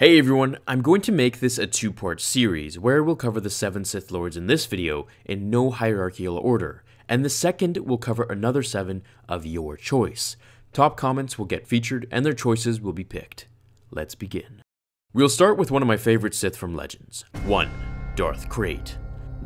Hey everyone, I'm going to make this a two-part series where we'll cover the 7 Sith Lords in this video in no hierarchical order, and the second will cover another 7 of your choice. Top comments will get featured and their choices will be picked. Let's begin. We'll start with one of my favorite Sith from Legends. 1. Darth Krayt.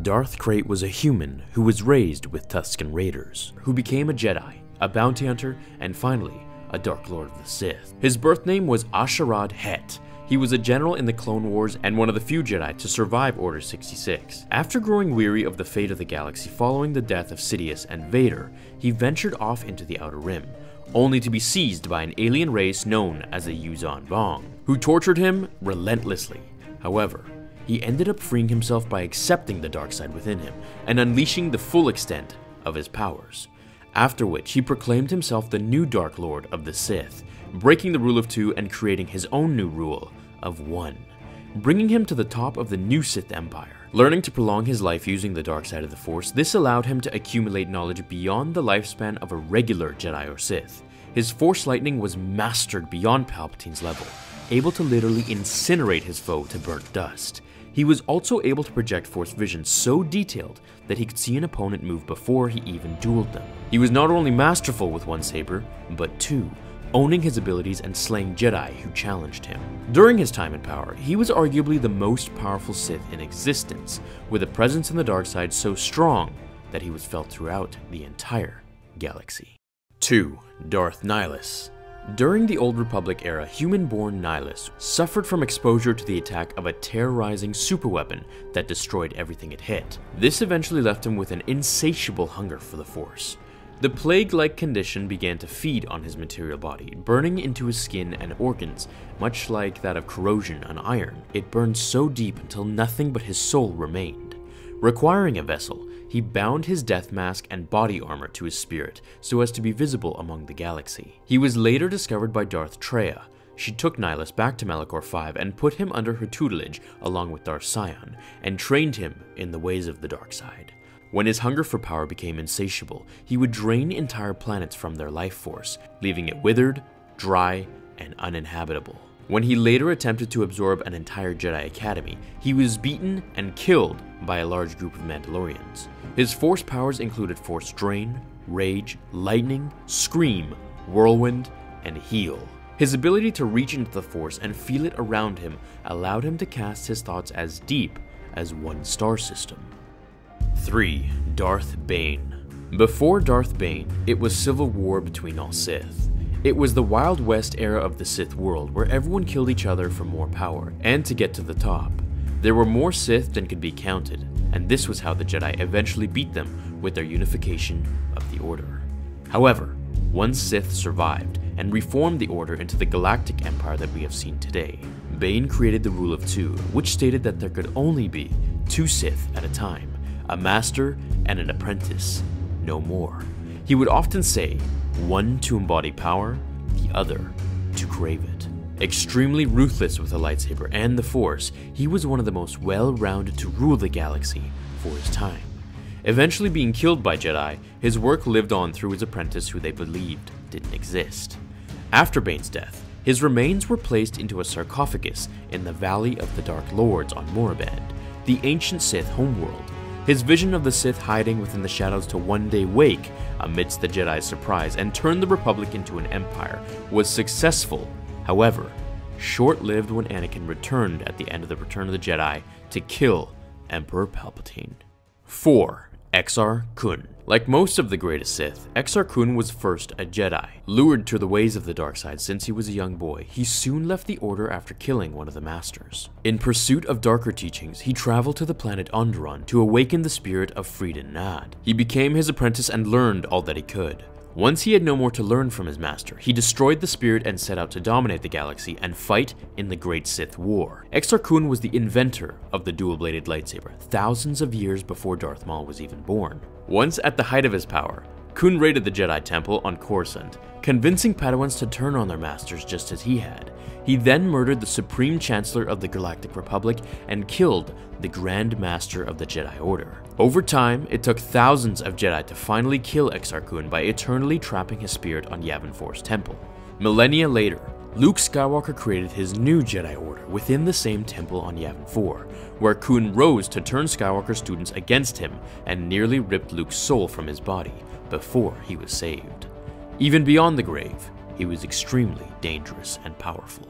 Darth Krayt was a human who was raised with Tusken Raiders, who became a Jedi, a bounty hunter, and finally, a Dark Lord of the Sith. His birth name was Asharad Het. He was a general in the Clone Wars and one of the few Jedi to survive Order 66. After growing weary of the fate of the galaxy following the death of Sidious and Vader, he ventured off into the Outer Rim, only to be seized by an alien race known as the Yuuzhan Vong, who tortured him relentlessly. However, he ended up freeing himself by accepting the dark side within him and unleashing the full extent of his powers. After which, he proclaimed himself the new Dark Lord of the Sith, breaking the rule of 2 and creating his own new rule of 1, bringing him to the top of the new Sith Empire. Learning to prolong his life using the dark side of the Force, this allowed him to accumulate knowledge beyond the lifespan of a regular Jedi or Sith. His Force lightning was mastered beyond Palpatine's level, able to literally incinerate his foe to burnt dust. He was also able to project Force vision so detailed that he could see an opponent move before he even dueled them. He was not only masterful with one saber, but 2, owning his abilities and slaying Jedi who challenged him. During his time in power, he was arguably the most powerful Sith in existence, with a presence in the dark side so strong that he was felt throughout the entire galaxy. 2. Darth Nihilus. During the Old Republic era, human-born Nihilus suffered from exposure to the attack of a terrorizing superweapon that destroyed everything it hit. This eventually left him with an insatiable hunger for the Force. The plague-like condition began to feed on his material body, burning into his skin and organs, much like that of corrosion on iron. It burned so deep until nothing but his soul remained. Requiring a vessel, he bound his death mask and body armor to his spirit so as to be visible among the galaxy. He was later discovered by Darth Traya. She took Nihilus back to Malachor V and put him under her tutelage along with Darth Sion, and trained him in the ways of the dark side. When his hunger for power became insatiable, he would drain entire planets from their life force, leaving it withered, dry, and uninhabitable. When he later attempted to absorb an entire Jedi Academy, he was beaten and killed by a large group of Mandalorians. His Force powers included Force Drain, Rage, Lightning, Scream, Whirlwind, and Heal. His ability to reach into the Force and feel it around him allowed him to cast his thoughts as deep as one star system. 3. Darth Bane. Before Darth Bane, it was civil war between all Sith. It was the Wild West era of the Sith world where everyone killed each other for more power and to get to the top. There were more Sith than could be counted, and this was how the Jedi eventually beat them with their unification of the Order. However, one Sith survived and reformed the Order into the galactic empire that we have seen today. Bane created the Rule of 2, which stated that there could only be 2 Sith at a time, a master and an apprentice, no more. He would often say, one to embody power, the other to crave it. Extremely ruthless with a lightsaber and the Force, he was one of the most well-rounded to rule the galaxy for his time. Eventually being killed by Jedi, his work lived on through his apprentice who they believed didn't exist. After Bane's death, his remains were placed into a sarcophagus in the Valley of the Dark Lords on Morabed, the ancient Sith homeworld. His vision of the Sith hiding within the shadows to one day wake amidst the Jedi's surprise and turn the Republic into an empire was successful. However, short-lived when Anakin returned at the end of the Return of the Jedi to kill Emperor Palpatine. 4. Exar Kun. Like most of the greatest Sith, Exar Kun was first a Jedi. Lured to the ways of the dark side since he was a young boy, he soon left the Order after killing one of the Masters. In pursuit of darker teachings, he traveled to the planet Onderon to awaken the spirit of Freedon Nad. He became his apprentice and learned all that he could. Once he had no more to learn from his master, he destroyed the spirit and set out to dominate the galaxy and fight in the Great Sith War. Exar Kun was the inventor of the dual-bladed lightsaber, thousands of years before Darth Maul was even born. Once at the height of his power, Kun raided the Jedi Temple on Coruscant, convincing Padawans to turn on their masters just as he had. He then murdered the Supreme Chancellor of the Galactic Republic and killed the Grand Master of the Jedi Order. Over time, it took thousands of Jedi to finally kill Exar Kun by eternally trapping his spirit on Yavin 4's temple. Millennia later, Luke Skywalker created his new Jedi Order within the same temple on Yavin 4, where Kun rose to turn Skywalker students against him and nearly ripped Luke's soul from his body before he was saved. Even beyond the grave, he was extremely dangerous and powerful.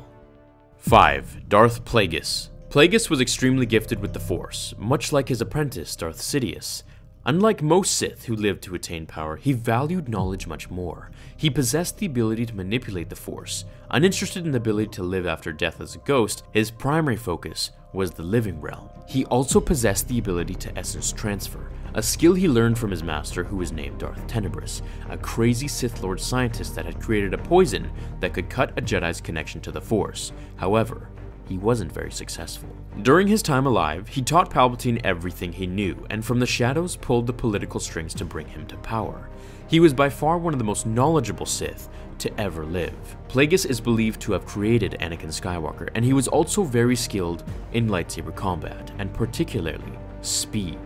5. Darth Plagueis. Plagueis was extremely gifted with the Force, much like his apprentice Darth Sidious. Unlike most Sith who lived to attain power, he valued knowledge much more. He possessed the ability to manipulate the Force. Uninterested in the ability to live after death as a ghost, his primary focus was the living realm. He also possessed the ability to essence transfer, a skill he learned from his master, who was named Darth Tenebris, a crazy Sith Lord scientist that had created a poison that could cut a Jedi's connection to the Force. However, he wasn't very successful. During his time alive, he taught Palpatine everything he knew, and from the shadows pulled the political strings to bring him to power. He was by far one of the most knowledgeable Sith to ever live. Plagueis is believed to have created Anakin Skywalker, and he was also very skilled in lightsaber combat, and particularly speed.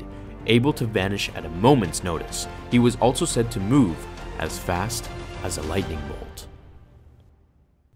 Able to vanish at a moment's notice, he was also said to move as fast as a lightning bolt.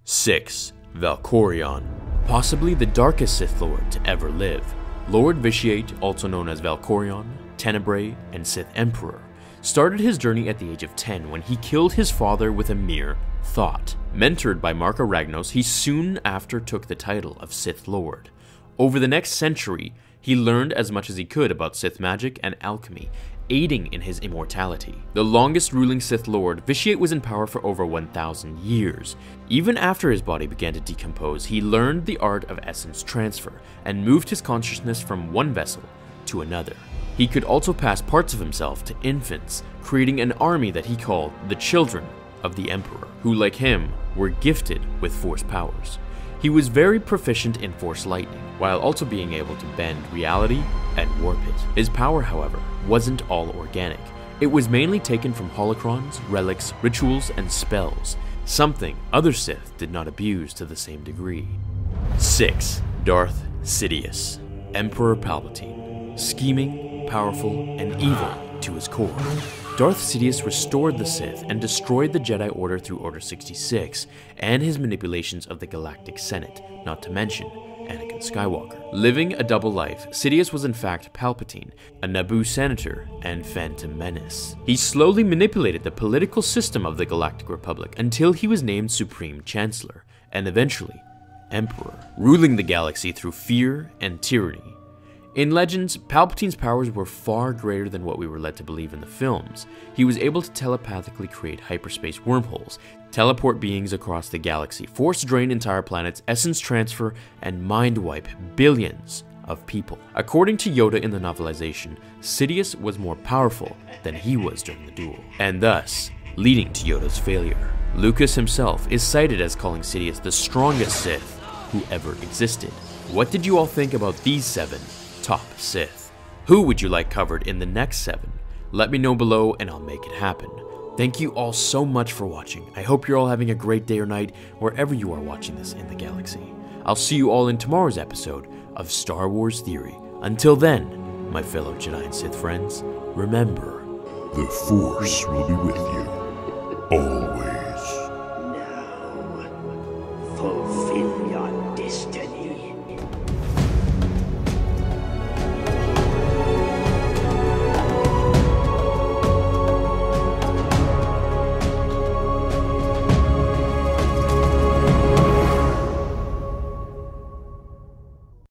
6. VALKORION. Possibly the darkest Sith Lord to ever live. Lord Vitiate, also known as VALKORION, Tenebrae, and Sith Emperor, started his journey at the age of 10 when he killed his father with a mere thought. Mentored by Marka Ragnos, he soon after took the title of Sith Lord. Over the next century, he learned as much as he could about Sith magic and alchemy, aiding in his immortality. The longest ruling Sith Lord, Vitiate was in power for over 1,000 years. Even after his body began to decompose, he learned the art of essence transfer and moved his consciousness from one vessel to another. He could also pass parts of himself to infants, creating an army that he called the Children of the Emperor, who, like him, were gifted with Force powers. He was very proficient in Force lightning, while also being able to bend reality and warp it. His power, however, wasn't all organic. It was mainly taken from holocrons, relics, rituals, and spells, something other Sith did not abuse to the same degree. 6. Darth Sidious. Emperor Palpatine. Scheming, powerful, and evil to his core. Darth Sidious restored the Sith and destroyed the Jedi Order through Order 66 and his manipulations of the Galactic Senate, not to mention Anakin Skywalker. Living a double life, Sidious was in fact Palpatine, a Naboo senator, and Phantom Menace. He slowly manipulated the political system of the Galactic Republic until he was named Supreme Chancellor, and eventually Emperor, ruling the galaxy through fear and tyranny. In Legends, Palpatine's powers were far greater than what we were led to believe in the films. He was able to telepathically create hyperspace wormholes, teleport beings across the galaxy, force drain entire planets, essence transfer, and mind wipe billions of people. According to Yoda in the novelization, Sidious was more powerful than he was during the duel, and thus leading to Yoda's failure. Lucas himself is cited as calling Sidious the strongest Sith who ever existed. What did you all think about these 7 top Sith? Who would you like covered in the next 7? Let me know below and I'll make it happen. Thank you all so much for watching. I hope you're all having a great day or night wherever you are watching this in the galaxy. I'll see you all in tomorrow's episode of Star Wars Theory. Until then, my fellow Jedi and Sith friends, remember, the Force will be with you always.